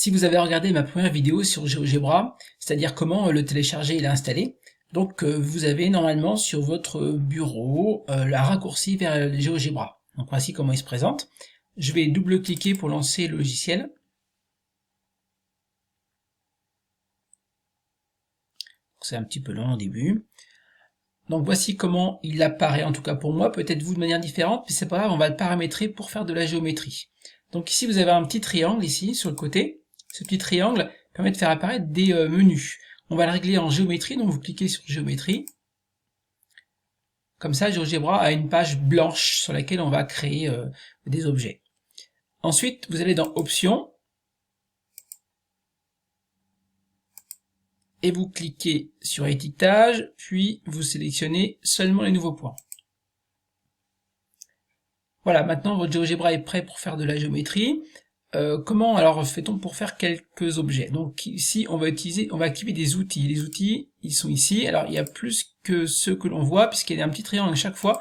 Si vous avez regardé ma première vidéo sur GeoGebra, c'est-à-dire comment le télécharger et l'installer, donc vous avez normalement sur votre bureau la raccourci vers GeoGebra. Donc voici comment il se présente. Je vais double-cliquer pour lancer le logiciel. C'est un petit peu long au début. Donc voici comment il apparaît, en tout cas pour moi, peut-être vous de manière différente, mais c'est pas grave, on va le paramétrer pour faire de la géométrie. Donc ici vous avez un petit triangle ici sur le côté. Ce petit triangle permet de faire apparaître des menus. On va le régler en géométrie, donc vous cliquez sur géométrie. Comme ça, GeoGebra a une page blanche sur laquelle on va créer des objets. Ensuite, vous allez dans Options, et vous cliquez sur étiquetage, puis vous sélectionnez seulement les nouveaux points. Voilà, maintenant votre GeoGebra est prêt pour faire de la géométrie. Comment alors fait-on pour faire quelques objets? Donc ici on va activer des outils. Les outils, ils sont ici. Alors il y a plus que ceux que l'on voit, puisqu'il y a un petit triangle à chaque fois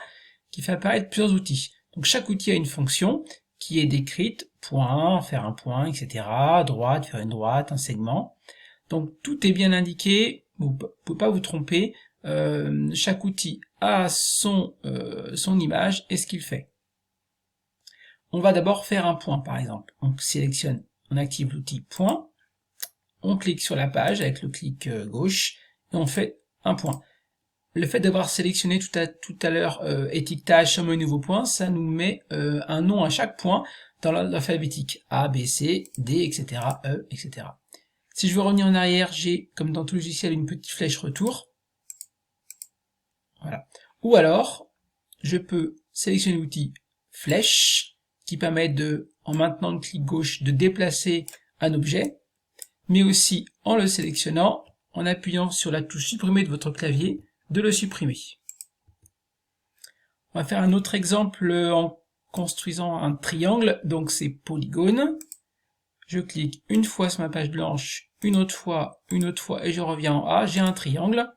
qui fait apparaître plusieurs outils. Donc chaque outil a une fonction qui est décrite, point, faire un point, etc. Droite, faire une droite, un segment. Donc tout est bien indiqué, vous ne pouvez pas vous tromper. Chaque outil a son image et ce qu'il fait. On va d'abord faire un point par exemple. On sélectionne, on active l'outil point, on clique sur la page avec le clic gauche et on fait un point. Le fait d'avoir sélectionné tout à l'heure étiquetage, somme et nouveau point, ça nous met un nom à chaque point dans l'ordre alphabétique. A, B, C, D, etc., E, etc. Si je veux revenir en arrière, j'ai, comme dans tout logiciel, une petite flèche retour. Voilà. Ou alors, je peux sélectionner l'outil flèche, qui permet de, en maintenant le clic gauche, de déplacer un objet, mais aussi en le sélectionnant, en appuyant sur la touche supprimer de votre clavier, de le supprimer. On va faire un autre exemple en construisant un triangle, donc c'est polygone. Je clique une fois sur ma page blanche, une autre fois, et je reviens en A, j'ai un triangle.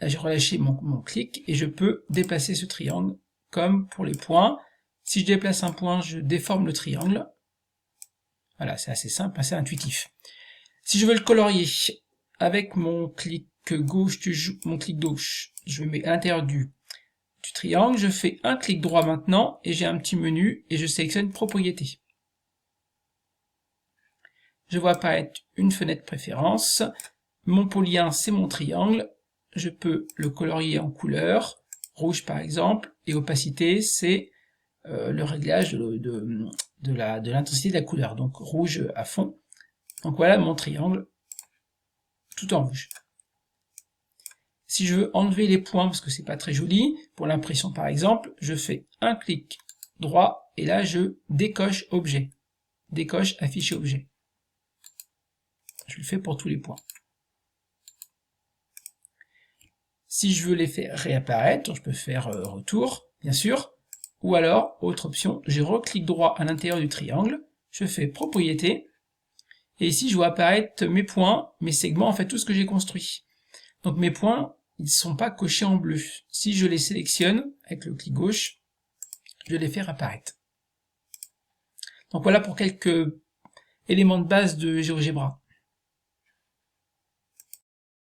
Là j'ai relâché mon clic, et je peux déplacer ce triangle, comme pour les points. Si je déplace un point, je déforme le triangle. Voilà, c'est assez simple, assez intuitif. Si je veux le colorier, avec mon clic gauche, je me mets à l'intérieur du triangle, je fais un clic droit maintenant, et j'ai un petit menu, et je sélectionne propriétés. Je vois apparaître une fenêtre préférence. Mon polyen, c'est mon triangle. Je peux le colorier en couleur, rouge par exemple, et opacité, c'est le réglage de l'intensité de la couleur, donc rouge à fond. Donc voilà mon triangle, tout en rouge. Si je veux enlever les points, parce que c'est pas très joli, pour l'impression par exemple, je fais un clic droit, et là je décoche objet. Décoche afficher objet. Je le fais pour tous les points. Si je veux les faire réapparaître, je peux faire retour, bien sûr. Ou alors, autre option, je reclique droit à l'intérieur du triangle, je fais propriété, et ici je vois apparaître mes points, mes segments, en fait tout ce que j'ai construit. Donc mes points, ils ne sont pas cochés en bleu. Si je les sélectionne, avec le clic gauche, je les fais apparaître. Donc voilà pour quelques éléments de base de GeoGebra.